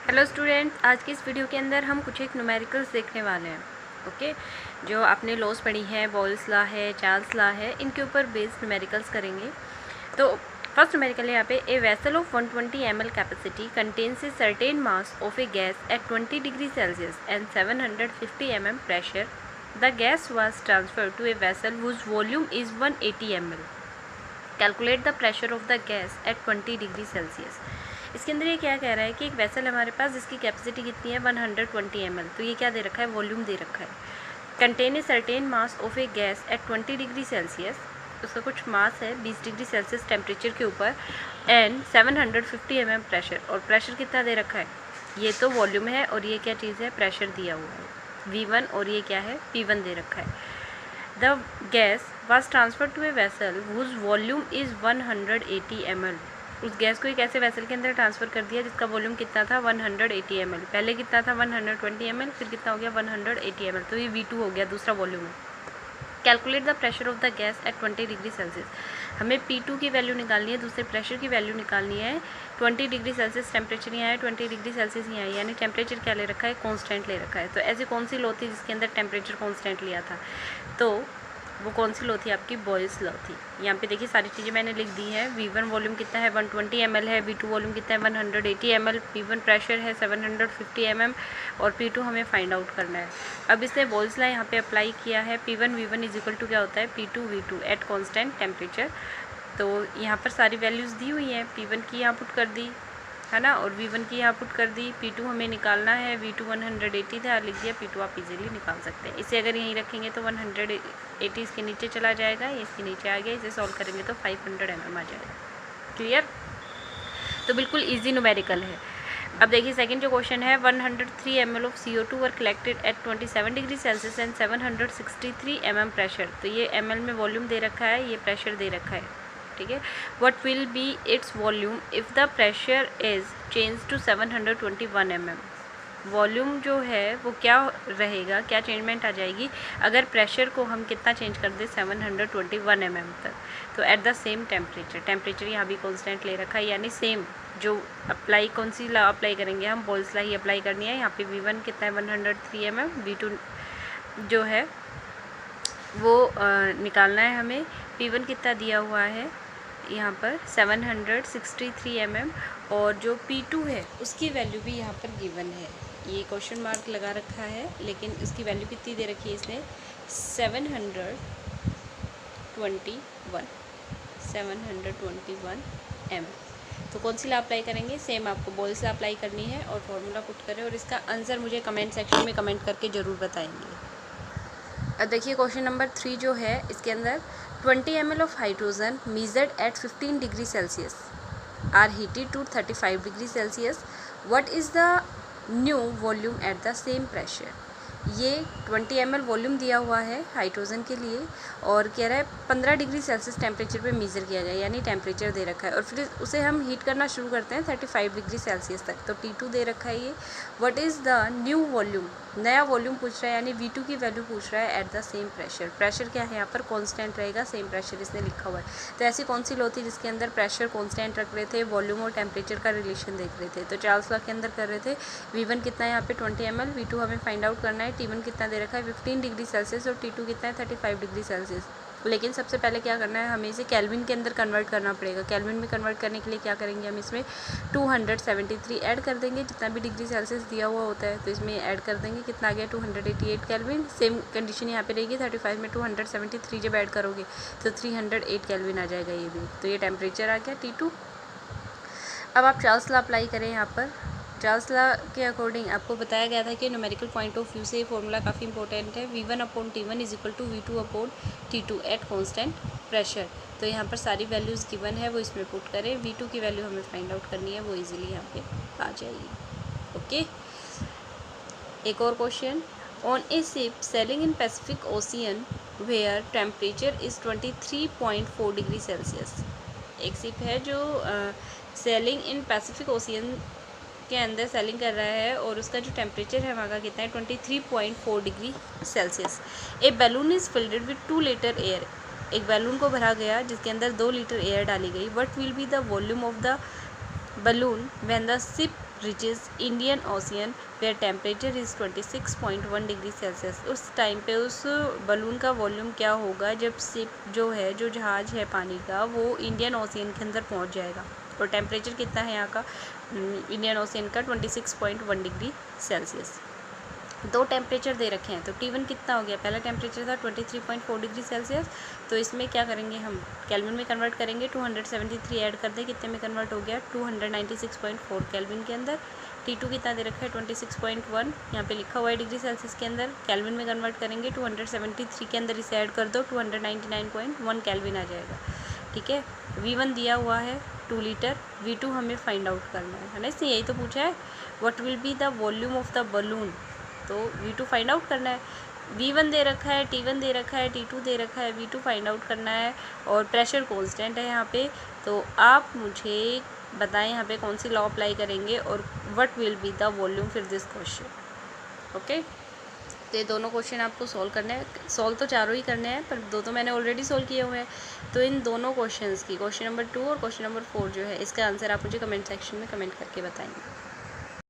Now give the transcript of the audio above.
Hello students, आज की इस वीडियो के अंदर हम कुछ एक न्यूमेरिकल्स देखने वाले हैं। ओके, जो आपने लॉज पढ़ी हैं, बॉयल्स लॉ है, चार्ल्स लॉ है, इनके ऊपर बेस्ड न्यूमेरिकल्स करेंगे। तो फर्स्ट न्यूमेरिकल है यहाँ पे, a vessel of 120 ml capacity contains a certain mass of a gas at 20 degree Celsius and 750 mm pressure. The gas was transferred to a vessel whose volume is 180 ml। Calculate the pressure of the gas at 20 degree Celsius. इसके अंदर ये क्या कह रहा है कि एक vessel हमारे पास जिसकी कैपेसिटी कितनी है 120 ml। तो ये क्या दे रखा है, वॉल्यूम दे रखा है। Contain a certain mass of a gas at 20 degree Celsius, उसका कुछ मास है 20 डिग्री सेल्सियस टेम्परेचर के ऊपर, एंड 750 mm प्रेशर। और प्रेशर कितना दे रखा है, ये तो वॉल्यूम है और ये क्या चीज़ है, प्रेशर दिया हुआ है V1, और ये क्या है P1 दे रखा है। The gas was transfer to a vessel whose volume is 180 ml। उस गैस को एक ऐसे वेसल के अंदर ट्रांसफ़र कर दिया जिसका वॉल्यूम कितना था 180 ml। पहले कितना था 120 ml, फिर कितना हो गया 180 ml। तो ये V2 हो गया, दूसरा वॉल्यूम है। Calculate the pressure of the gas at 20 degree Celsius. हमें P2 की वैल्यू निकालनी है, दूसरे प्रेशर की वैल्यू निकालनी है। 20 डिग्री सेल्सियस टेम्परेचर यहाँ है, 20 डिग्री सेल्सियस यहाँ है, यानी टेम्परेचर क्या ले रखा है, कॉन्स्टेंट ले रखा है। तो ऐसी कौन सी लॉ थी जिसके अंदर टेम्परेचर कॉन्स्टेंट लिया था, तो वो कौन सी लॉ थी, आपकी बॉयल्स लॉ थी। यहाँ पे देखिए सारी चीज़ें मैंने लिख दी हैं। V1 वॉल्यूम कितना है 120 ml है, V2 वॉल्यूम कितना है 180 ml, P1 प्रेशर है 750 mm, और P2 हमें फाइंड आउट करना है। अब इसने बॉयल्स लॉ यहाँ पे अप्लाई किया है। P1 V1 is equal to क्या होता है, P2 V2 at constant temperature. तो यहाँ पर सारी वैल्यूज़ दी हुई हैं। P1 की यहाँ पुट कर दी है ना, और V1 की यहाँ पुट कर दी। P2 हमें निकालना है, V2 180 था, लिख दिया। P2 आप इजीली निकाल सकते हैं। इसे अगर यहीं रखेंगे तो 180 इसके नीचे चला जाएगा, ये इसके नीचे आ गया। इसे सॉल्व करेंगे तो 500 mm आ जाएगा। क्लियर? तो बिल्कुल ईजी न्यूमेरिकल है। अब देखिए सेकंड जो क्वेश्चन है, 103 ml of CO2 were collected at 27 degree Celsius and 763 mm pressure. तो ये ml में वॉल्यूम दे रखा है, ये प्रेशर दे रखा है, ठीक है। What will be its volume if the pressure is change to 721 mm। Volume जो है वो क्या रहेगा, क्या चेंजमेंट आ जाएगी अगर प्रेशर को हम कितना चेंज कर दें 721 mm तक। तो at the same temperature, temperature यहाँ भी कॉन्स्टेंट ले रखा है, यानी सेम जो अप्लाई, कौन सी लॉ अप्लाई करेंगे हम, बॉयल्स लॉ ही अप्लाई करनी है। यहाँ पे V1 कितना है 103 mm, V2 जो है वो निकालना है हमें। P1 कितना दिया हुआ है यहाँ पर 763 mm, और जो P2 है उसकी वैल्यू भी यहाँ पर गिवन है। ये क्वेश्चन मार्क लगा रखा है, लेकिन इसकी वैल्यू कितनी दे रखी है इसने, 721 m। तो कौन सी लॉ अप्लाई करेंगे, सेम आपको बॉयल्स लॉ अप्लाई करनी है और फॉर्मूला पुट करें, और इसका आंसर मुझे कमेंट सेक्शन में कमेंट करके ज़रूर बताएंगे। अब देखिए क्वेश्चन नंबर 3 जो है, इसके अंदर 20 ml of hydrogen measured at 15 degree Celsius are heated to 35 degree Celsius. what is the new volume at the same pressure। ये 20 ml वॉल्यूम दिया हुआ है हाइड्रोजन के लिए, और कह रहा है 15 डिग्री सेल्सियस टेम्परेचर पे मेज़र किया जाए, यानी टेम्परेचर दे रखा है, और फिर उसे हम हीट करना शुरू करते हैं 35 डिग्री सेल्सियस तक। तो T2 दे रखा है ये। What is the new volume, नया वॉल्यूम पूछ रहा है, यानी V2 की वैल्यू पूछ रहा है at the same pressure. Pressure क्या है यहाँ पर, कॉन्स्टेंट रहेगा, सेम प्रेशर इसने लिखा हुआ है। तो ऐसी कौन सी लॉ थी जिसके अंदर प्रेशर कॉन्स्टेंट रख रहे थे, वॉल्यूम और टेम्परेचर का रिलेशन देख रहे थे। तो चार्ल्स लॉ के अंदर कर रहे थे। V1 कितना है यहाँ पे 20 ml, V2 हमें फाइंड आउट करना है। T1 कितना दे रखा है 15 डिग्री सेल्सियस, और T2 कितना है 35 डिग्री सेल्सियस। लेकिन सबसे पहले क्या करना है, हमें इसे केल्विन के अंदर कन्वर्ट करना पड़ेगा। केल्विन में कन्वर्ट करने के लिए क्या करेंगे, हम इसमें 273 ऐड कर देंगे, जितना भी डिग्री सेल्सियस दिया हुआ होता है तो इसमें ऐड कर देंगे। कितना आ गया 288 केल्विन। सेम कंडीशन यहाँ पे रहेगी, 35 में 273 जब ऐड करोगे तो 308 केल्विन आ जाएगा ये भी। तो ये टेम्परेचर आ गया T2। अब आप चार्ल्स लॉ अप्लाई करें यहाँ पर। चार्ल्स लॉ के अकॉर्डिंग आपको बताया गया था कि न्यूमेरिकल पॉइंट ऑफ व्यू से ये फॉर्मूला काफ़ी इंपॉर्टेंट है। V1/T1 is equal to V2/T2 at constant pressure. तो यहाँ पर सारी वैल्यूज़ गिवन है, वो इसमें पुट करें। V2 की वैल्यू हमें फाइंड आउट करनी है, वो इजीली यहाँ पे आ जाएगी। ओके, एक और question, on a ship sailing in Pacific Ocean where temperature is 23.4 degree Celsius. एक शिप है जो सेलिंग इन पैसिफिक ओशियन के अंदर सेलिंग कर रहा है, और उसका जो टेम्परेचर है वहाँ का कितना है 23.4 degree Celsius. A balloon is filled with 2 litre air. एक बैलून को भरा गया जिसके अंदर 2 लीटर एयर डाली गई। What will be the volume of the balloon when the ship reaches Indian Ocean where temperature is 26.1 degree Celsius. उस time पे उस बलून का वॉल्यूम क्या होगा जब शिप जो है, जो जहाज़ है पानी का, वो इंडियन ओशियन के अंदर पहुंच जाएगा। और टेम्परेचर कितना है यहाँ का इंडियन ओशियन का 26.1 डिग्री सेल्सियस। दो टेम्परेचर दे रखे हैं, तो T1 कितना हो गया, पहला टेम्परेचर था 23.4 डिग्री सेल्सियस, तो इसमें क्या करेंगे हम, केल्विन में कन्वर्ट करेंगे, 273 ऐड कर दें, कितने में कन्वर्ट हो गया 296.4 केल्विन के अंदर। T2 कितना दे रखा है 26.1, यहाँ पे लिखा हुआ है डिग्री सेल्सियस के अंदर, केल्विन में कन्वर्ट करेंगे 273 के अंदर इसे ऐड कर दो, 299.1 केल्विन आ जाएगा। ठीक है, V1 दिया हुआ है 2 लीटर, V2 हमें फाइंड आउट करना है ना, इसने यही तो पूछा है, what will be the volume of the balloon, तो V2 फाइंड आउट करना है। V1 दे रखा है, T1 दे रखा है, T2 दे रखा है, V2 फाइंड आउट करना है, और प्रेशर कांस्टेंट है यहाँ पे। तो आप मुझे बताएं यहाँ पे कौन सी लॉ अप्लाई करेंगे और what will be the volume for this question. Okay, तो ये दोनों क्वेश्चन आपको सॉल्व करने हैं, सॉल्व तो चारों ही करने हैं, पर दो तो मैंने ऑलरेडी सॉल्व किए हुए हैं। तो इन दोनों क्वेश्चंस की, क्वेश्चन नंबर 2 और क्वेश्चन नंबर 4 जो है, इसका आंसर आप मुझे कमेंट सेक्शन में कमेंट करके बताएंगे।